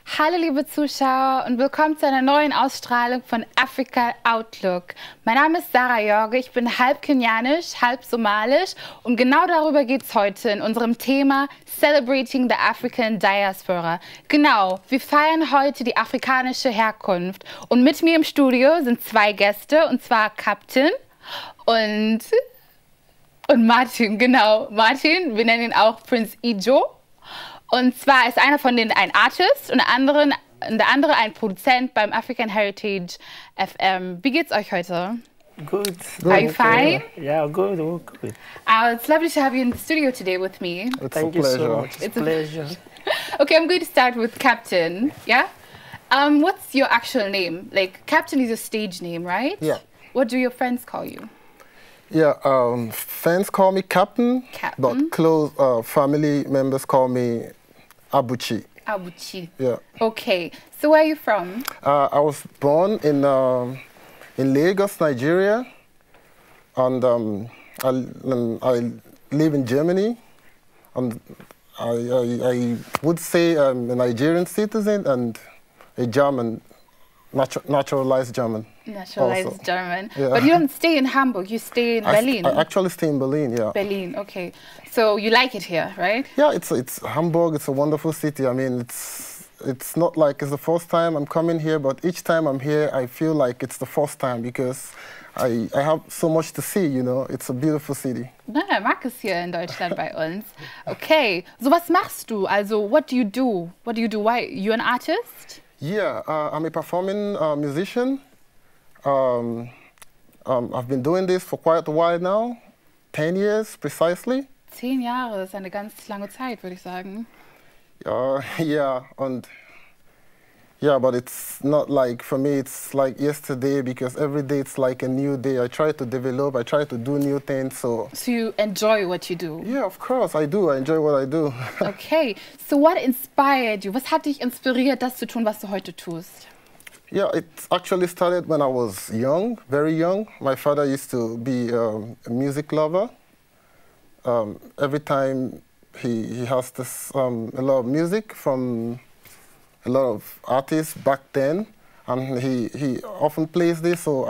Hallo liebe Zuschauer und willkommen zu einer neuen Ausstrahlung von AfrikaOutlook. Mein Name ist Jorge, ich bin halb kenianisch, halb somalisch und genau darüber geht es heute in unserem Thema Celebrating the African Diaspora. Genau, wir feiern heute die afrikanische Herkunft und mit mir im Studio sind zwei Gäste und zwar Kap Tain und Martin, genau. Martin, wir nennen ihn auch Prince Ojo. Und zwar ist einer von denen ein Artist und der andere ein Produzent beim African Heritage FM. Wie geht's euch heute? Good. Are you fine? Yeah, good, good. It's lovely to have you in the studio today with me. Thank you so much. It's a pleasure. Okay, I'm going to start with Kap Tain. Yeah? What's your actual name? Like, Kap Tain is your stage name, right? Yeah. What do your friends call you? Yeah, friends call me Captain, but close family members call me Abuchi. Abuchi. Yeah. Okay, so where are you from? I was born in Lagos, Nigeria, and I live in Germany. And I would say I'm a Nigerian citizen and a German, naturalized German. Naturalized also. German. Yeah. But you don't stay in Hamburg, you stay in Berlin. I actually stay in Berlin, yeah. Berlin, okay. So you like it here, right? Yeah, it's Hamburg, it's a wonderful city. I mean, it's not like it's the first time I'm coming here, but each time I'm here, I feel like it's the first time because I have so much to see, you know. It's a beautiful city. Na, er mag es hier in Deutschland bei uns. Okay, so was machst du? Also, what do you do? What do you do? Why? You an artist? Yeah, I'm a performing musician. I've been doing this for quite a while now, 10 years precisely. 10 Jahre ist eine ganz lange Zeit, würde ich sagen. Yeah, but it's not like, for me, it's like yesterday because every day it's like a new day. I try to develop, I try to do new things, so... So you enjoy what you do? Yeah, of course, I do. I enjoy what I do. Okay, so what inspired you? Was hat dich inspiriert, das zu tun, was du heute tust? Yeah, it actually started when I was young, very young. My father used to be a music lover. Every time he has this, a lot of music from a lot of artists back then, and he often plays this, so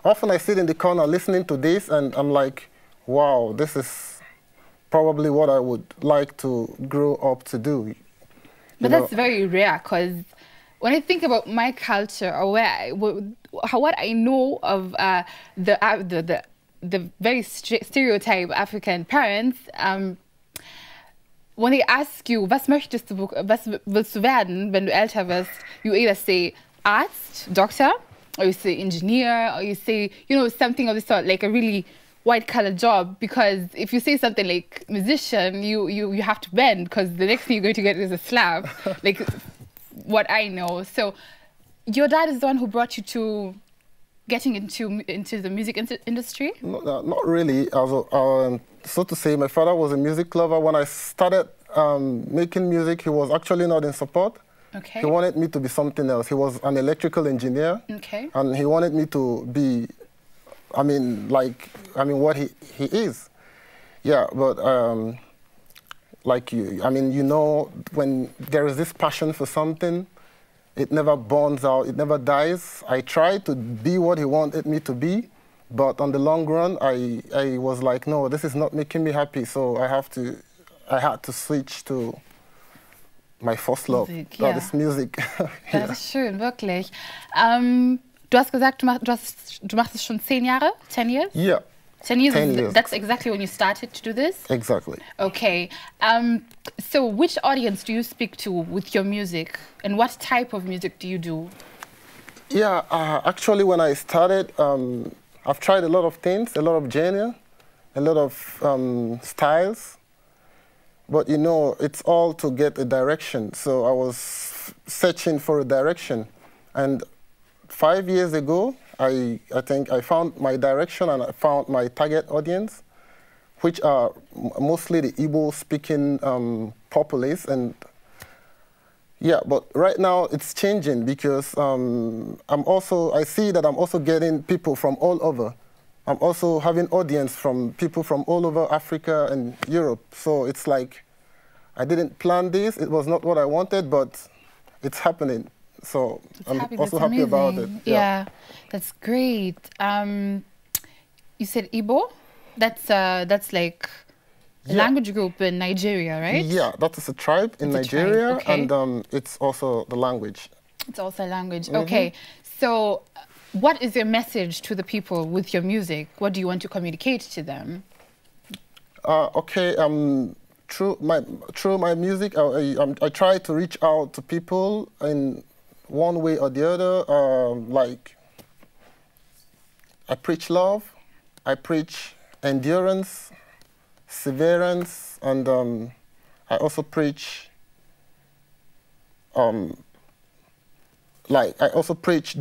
often I sit in the corner listening to this, and I'm like, wow, this is probably what I would like to grow up to do. But that's very rare, because when I think about my culture or what I know of the very stereotype African parents, when they ask you, was willst du werden, wenn du älter wirst, you either say artist, doctor, or you say engineer, or you say, you know, something of the sort, like a really white-collar job, because if you say something like musician, you have to bend, because the next thing you're going to get is a slap, like what I know. So your dad is the one who brought you to getting into the music industry? Not really. So to say, my father was a music lover. When I started making music, he was actually not in support. Okay. He wanted me to be something else. He was an electrical engineer. Okay. And he wanted me to be, what he is. Yeah, but you know, when there is this passion for something, it never burns out, it never dies. I tried to be what he wanted me to be, but on the long run, I was like, no, this is not making me happy, so I had to switch to my first love, that is music. Das ist schön, wirklich. Du hast gesagt, du machst es schon 10 Jahre? 10 years? Yeah. 10 years, that's exactly when you started to do this? Exactly. Okay. So which audience do you speak to with your music? And what type of music do you do? Yeah, actually when I started, I've tried a lot of things, a lot of genre, a lot of styles. But you know, it's all to get a direction. So I was searching for a direction. And 5 years ago, I think I found my direction and I found my target audience, which are mostly the Igbo-speaking populace. And yeah, but right now it's changing because I see that I'm also getting people from all over. I'm also having audience from people from all over Africa and Europe. So it's like I didn't plan this. It was not what I wanted, but it's happening. So I'm also happy about it. Yeah, that's great. You said Igbo? That's like a language group in Nigeria, right? Yeah, that is a tribe in Nigeria, and it's also the language. It's also a language. Okay, so what is your message to the people with your music? What do you want to communicate to them? Through my music, I try to reach out to people in one way or the other. Like, I preach love, I preach endurance, severance, and I also preach,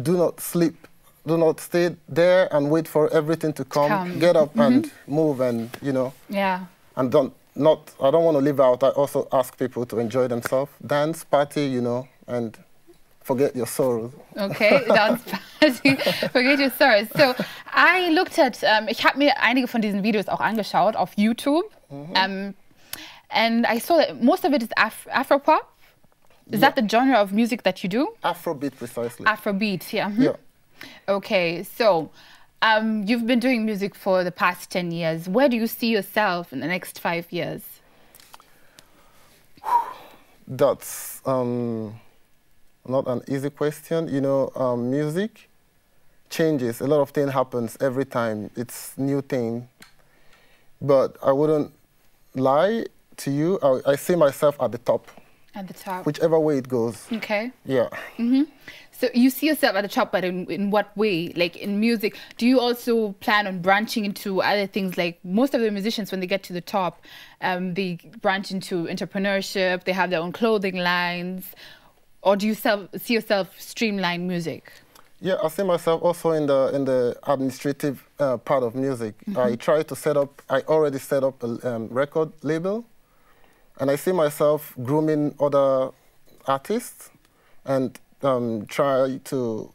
do not sleep, do not stay there and wait for everything to come. Get up and move, and Yeah. And I don't want to live out. I also ask people to enjoy themselves, dance, party, and forget your sorrows. Okay, dance, party, forget your sorrows. So I looked at, ich habe mir einige von diesen Videos auch angeschaut auf YouTube, and I saw that most of it is Afropop. Is that the genre of music that you do? Afrobeat, precisely. Afrobeat, yeah. Yeah. Okay, so you've been doing music for the past 10 years. Where do you see yourself in the next 5 years? That's not an easy question. Music changes. A lot of things happens every time. It's new thing. But I wouldn't lie to you. I see myself at the top. At the top. Whichever way it goes. Okay. Yeah. So you see yourself at the top, but in what way? Like in music, do you also plan on branching into other things? Like most of the musicians, when they get to the top, they branch into entrepreneurship, they have their own clothing lines. Or do you see yourself streamline music? Yeah, I see myself also in the administrative part of music. I already set up a record label, and I see myself grooming other artists and try to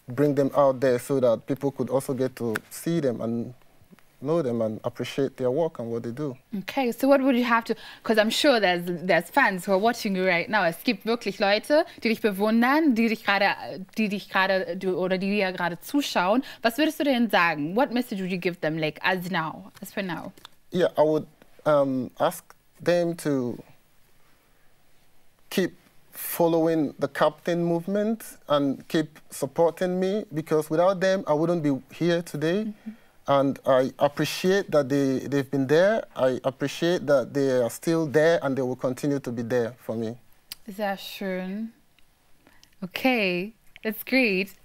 bring them out there so that people could also get to see them and know them and appreciate their work and what they do. Okay, so what would you have to, because I'm sure there's fans who are watching you right now. Es gibt wirklich Leute, die dich bewundern, die dir gerade zuschauen. Was würdest du denen sagen? What message would you give them, like as for now? Yeah, I would ask them to keep following the KapTain movement and keep supporting me, because without them, I wouldn't be here today. And I appreciate that they've been there. I appreciate that they are still there, and they will continue to be there for me. Sehr schön. Okay, that's great.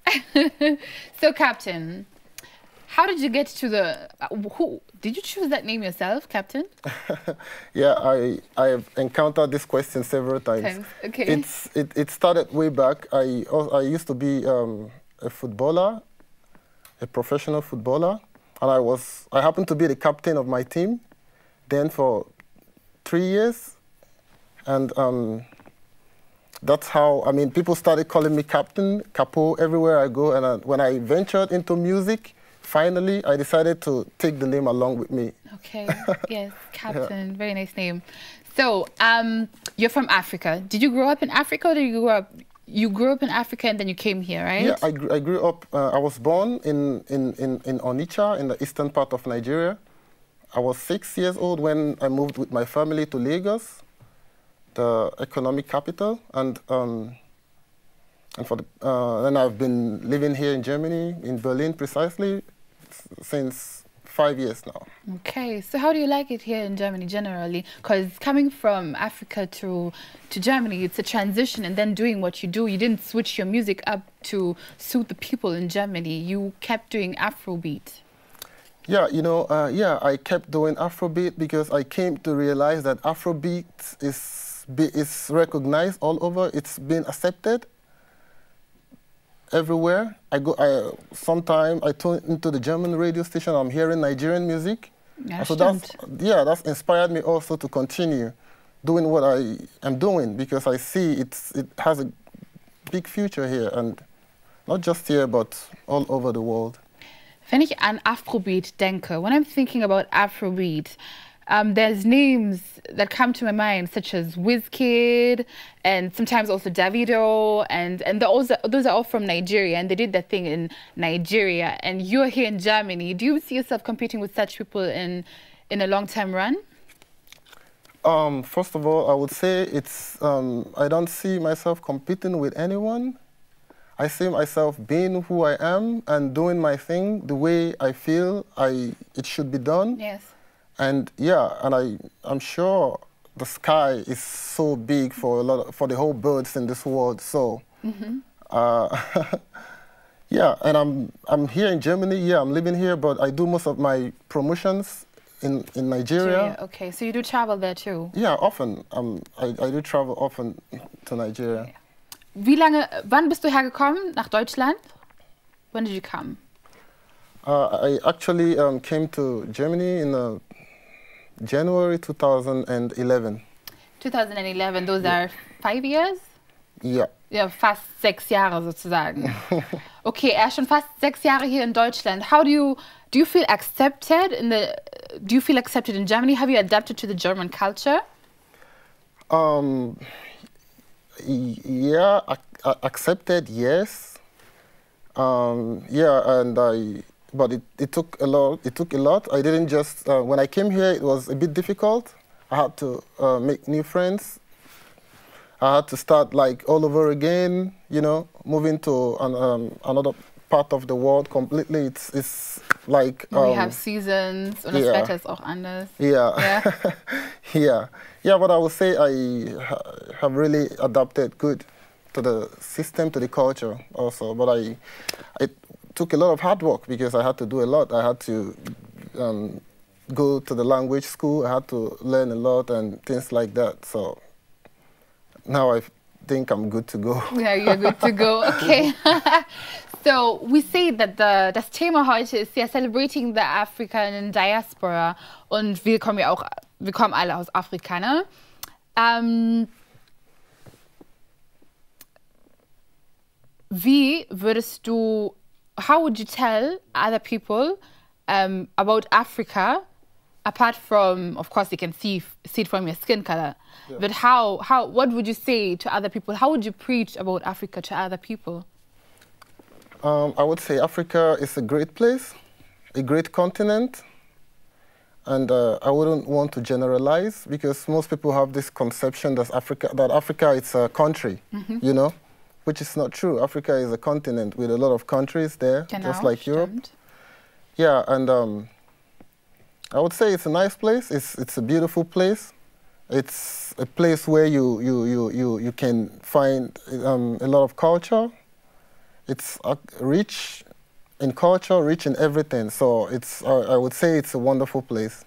So, KapTain, how did you get to did you choose that name yourself, KapTain? Yeah, I have encountered this question several times. Okay. It started way back. I used to be a footballer, a professional footballer. And I happened to be the captain of my team then for 3 years. And that's how, people started calling me Captain, Capo, everywhere I go. And when I ventured into music, finally, I decided to take the name along with me. Okay, yes, KapTain, yeah. Very nice name. So, you're from Africa. Did you grow up in Africa, or did you grew up in Africa and then you came here, right? Yeah, I grew up, I was born in Onitsha, in the eastern part of Nigeria. I was 6 years old when I moved with my family to Lagos, the economic capital. And then I've been living here in Germany, in Berlin precisely, since 5 years now. Okay, so how do you like it here in Germany generally? Because coming from Africa to Germany, it's a transition, and then doing what you do, you didn't switch your music up to suit the people in Germany. You kept doing Afrobeat. Yeah, I kept doing Afrobeat because I came to realize that Afrobeat is recognized all over. It's been accepted everywhere. Sometimes I tune into the German radio station, I'm hearing Nigerian music. Ja, so that's inspired me also to continue doing what I am doing, because I see it has a big future here, and not just here, but all over the world. Wenn ich an Afrobeat denke, when I'm thinking about Afrobeat, there's names that come to my mind, such as Wizkid and sometimes also Davido, and those are all from Nigeria, and they did that thing in Nigeria. And you're here in Germany. Do you see yourself competing with such people in a long-term run? First of all, I would say it's I don't see myself competing with anyone. I see myself being who I am and doing my thing the way I feel it should be done. Yes. And yeah, and I'm sure the sky is so big for the whole birds in this world. So yeah, and I'm here in Germany. Yeah, I'm living here, but I do most of my promotions in Nigeria. Okay, so you do travel there too? Yeah, often. I do travel often to Nigeria. Yeah. Wann bist du hergekommen nach Deutschland? When did you come? I actually came to Germany in January 2011. 2011, those are 5 years? Ja. Ja, fast 6 Jahre sozusagen. Okay, er ist schon fast 6 Jahre hier in Deutschland. How do you feel accepted in Germany? Have you adapted to the German culture? Yeah, accepted, yes. Yeah, but it took a lot. It took a lot. I didn't just when I came here, it was a bit difficult. I had to make new friends. I had to start like all over again. You know, moving to another part of the world completely. It's like we have seasons, und das Wetter ist auch anders. Yeah, yeah, yeah. But I would say I have really adapted good to the system, to the culture also. But it took a lot of hard work because I had to do a lot. I had to go to the language school. I had to learn a lot and things like that. So now I think I'm good to go. Yeah, you're good to go. Okay. So we say that das Thema heute ist ja Celebrating the African Diaspora, und wir kommen alle aus Afrika, ne? How would you tell other people about Africa, apart from, of course, they can see it from your skin color, yeah. But what would you say to other people? How would you preach about Africa to other people? I would say Africa is a great place, a great continent, and I wouldn't want to generalize because most people have this conception that Africa is a country, you know, which is not true. Africa is a continent with a lot of countries there, just like Europe. Stimmt. Yeah, and I would say it's a nice place. It's a beautiful place. It's a place where you can find a lot of culture. It's rich in culture, rich in everything. So I would say it's a wonderful place.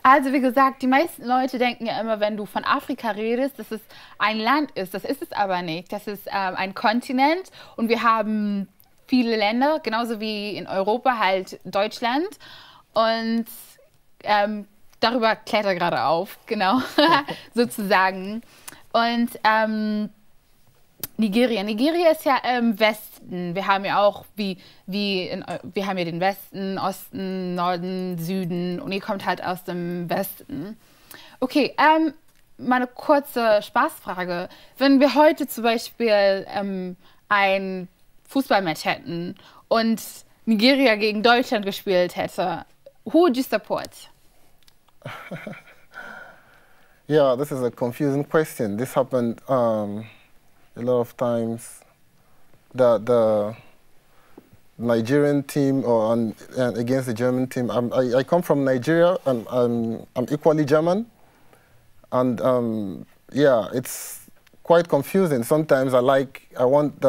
Also wie gesagt, die meisten Leute denken ja immer, wenn du von Afrika redest, dass es ein Land ist. Das ist es aber nicht. Das ist ein Kontinent, und wir haben viele Länder, genauso wie in Europa halt Deutschland. Und darüber klettert gerade auf, genau, sozusagen. Und Nigeria ist ja im Westen. Wir haben ja auch wir haben ja den Westen, Osten, Norden, Süden, und ihr kommt halt aus dem Westen. Okay, mal eine kurze Spaßfrage. Wenn wir heute zum Beispiel ein Fußballmatch hätten und Nigeria gegen Deutschland gespielt hätte, who would you support? Yeah, this is a confusing question. This happened a lot of times. The Nigerian team against the German team. I come from Nigeria, and I'm equally German, and yeah, it's quite confusing. Sometimes I want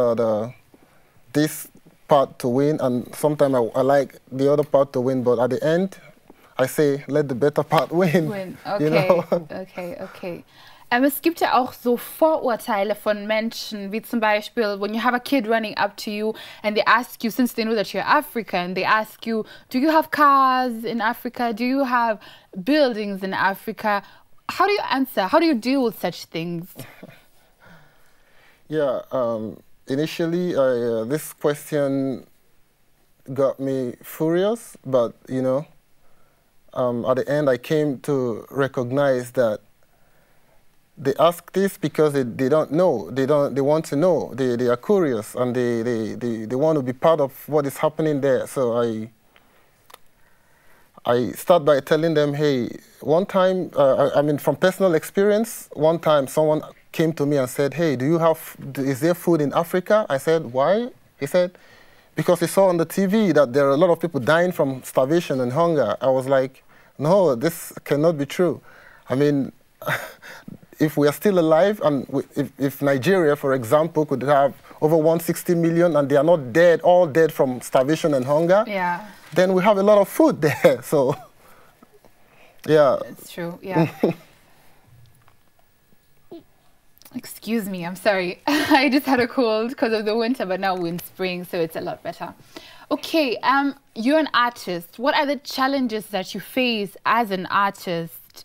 this part to win, and sometimes I like the other part to win. But at the end, I say let the better part win. Okay, you know? okay. Es gibt ja auch so Vorurteile von Menschen, wie zum Beispiel, when you have a kid running up to you and they ask you, since they know that you're African, they ask you, do you have cars in Africa? Do you have buildings in Africa? How do you answer? How do you deal with such things? Yeah, initially, this question got me furious, but, you know, at the end, I came to recognize that they ask this because they don't know. They want to know. They are curious, and they want to be part of what is happening there. So I start by telling them, hey, one time, I mean, from personal experience, one time someone came to me and said, hey, is there food in Africa? I said, why? He said, because he saw on the TV that there are a lot of people dying from starvation and hunger. I was like, no, this cannot be true. I mean, if we are still alive, and if Nigeria, for example, could have over 160 million and they are not dead, all dead from starvation and hunger, yeah, then we have a lot of food there. So, yeah. It's true, yeah. Excuse me, I'm sorry. I just had a cold because of the winter, but now we're in spring, so it's a lot better. Okay, you're an artist. What are the challenges that you face as an artist,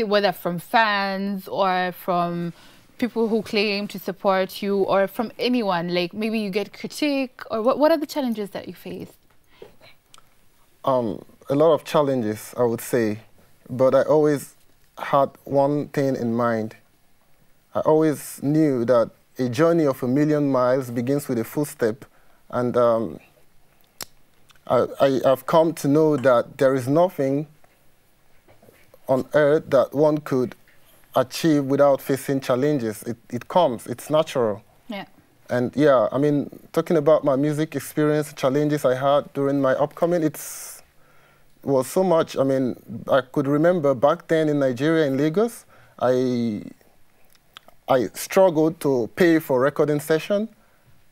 whether from fans or from people who claim to support you, or from anyone? Like maybe you get critique, or what are the challenges that you face? A lot of challenges, I would say, but I always had one thing in mind. I always knew that a journey of 1,000,000 miles begins with a footstep, and I've come to know that there is nothing on earth that one could achieve without facing challenges. It comes, it's natural. Yeah. And yeah, I mean, talking about my music experience, challenges I had during my upcoming, it was so much. I mean, I could remember back then in Nigeria, in Lagos, I struggled to pay for recording session.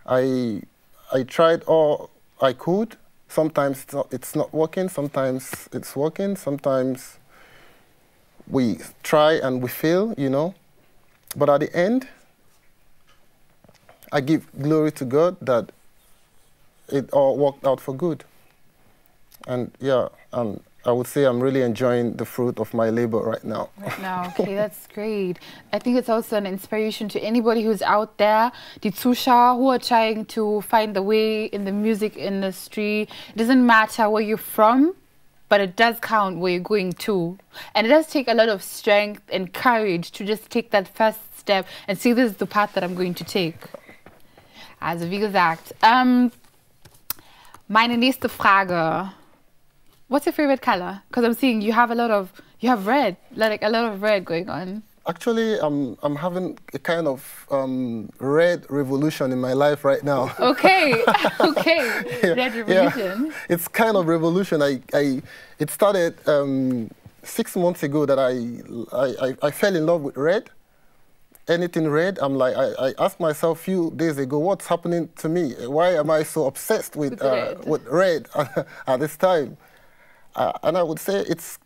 I tried all I could. Sometimes it's not working, sometimes it's working, sometimes we try and we fail, you know. But at the end, I give glory to God that it all worked out for good. And yeah, I would say I'm really enjoying the fruit of my labor right now. Right now, okay, that's great. I think it's also an inspiration to anybody who's out there, die Zuschauer who are trying to find the way in the music industry. It doesn't matter where you're from, but it does count where you're going to. And it does take a lot of strength and courage to just take that first step and see this is the path that I'm going to take. Also wie gesagt, meine nächste Frage. What's your favorite color? Because I'm seeing you have red, like a lot of red going on. Actually, I'm having a kind of red revolution in my life right now. Okay, okay, yeah, red revolution. Yeah. It's kind of revolution. It started 6 months ago that I fell in love with red. Anything red, I'm like, I asked myself a few days ago, what's happening to me? Why am I so obsessed with red at this time? And I would say it's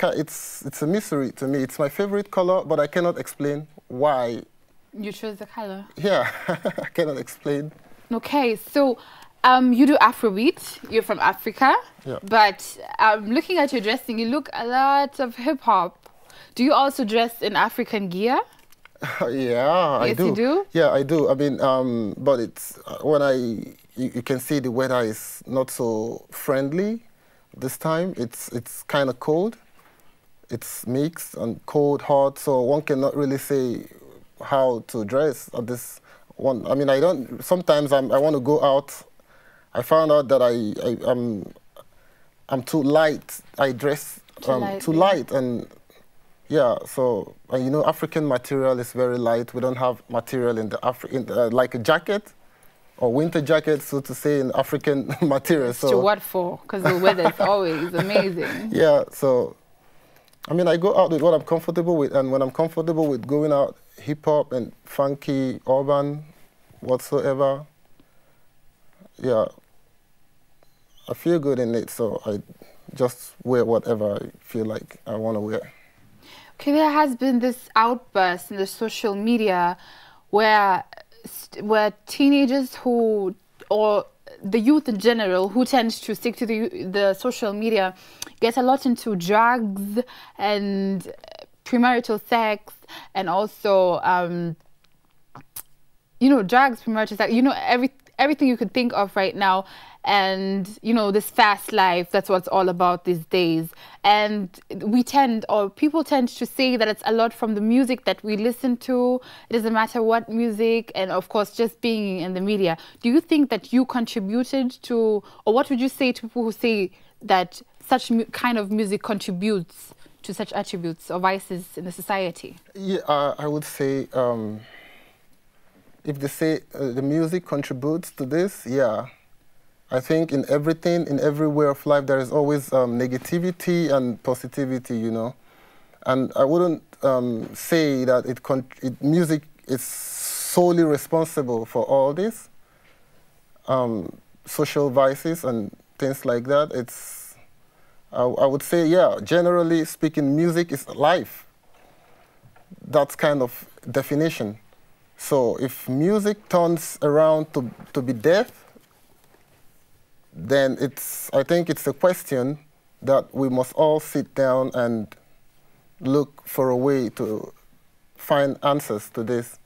a mystery to me. It's my favorite color, but I cannot explain why. You chose the color? Yeah, I cannot explain. Okay, so you do Afrobeat. You're from Africa. Yeah. But looking at your dressing, you look a lot of hip-hop. Do you also dress in African gear? Yeah, I do. Yes, you do? Yeah, I do. I mean, but it's when you can see the weather is not so friendly. This time it's kind of cold. It's mixed and cold, hot, so one cannot really say how to dress at this one. I mean, I don't. Sometimes I want to go out. I found out that I'm too light. I dress too light, and yeah. So you know, African material is very light. We don't have material in the like a jacket. Or winter jacket, so to say, in African material. So what for? Because the weather is always amazing. Yeah, so, I mean, I go out with what I'm comfortable with, and when I'm comfortable with going out hip-hop and funky, urban, whatsoever, yeah, I feel good in it, so I just wear whatever I feel like I want to wear. Okay, there has been this outburst in the social media where teenagers or the youth in general who tends to stick to the social media get a lot into drugs and premarital sex, and also you know, drugs, premarital sex, you know, everything you could think of right now. And, you know, this fast life, that's what it's all about these days. And people tend to say that it's a lot from the music that we listen to. It doesn't matter what music, and of course, just being in the media. Do you think that you contributed to, or what would you say to people who say that such kind of music contributes to such attributes or vices in the society? Yeah, I would say, if they say the music contributes to this, yeah. I think in everything, in every way of life, there is always negativity and positivity, you know. And I wouldn't say that music is solely responsible for all this, social vices and things like that. I would say, yeah, generally speaking, music is life. That's kind of definition. So if music turns around to be death, then I think it's a question that we must all sit down and look for a way to find answers to this.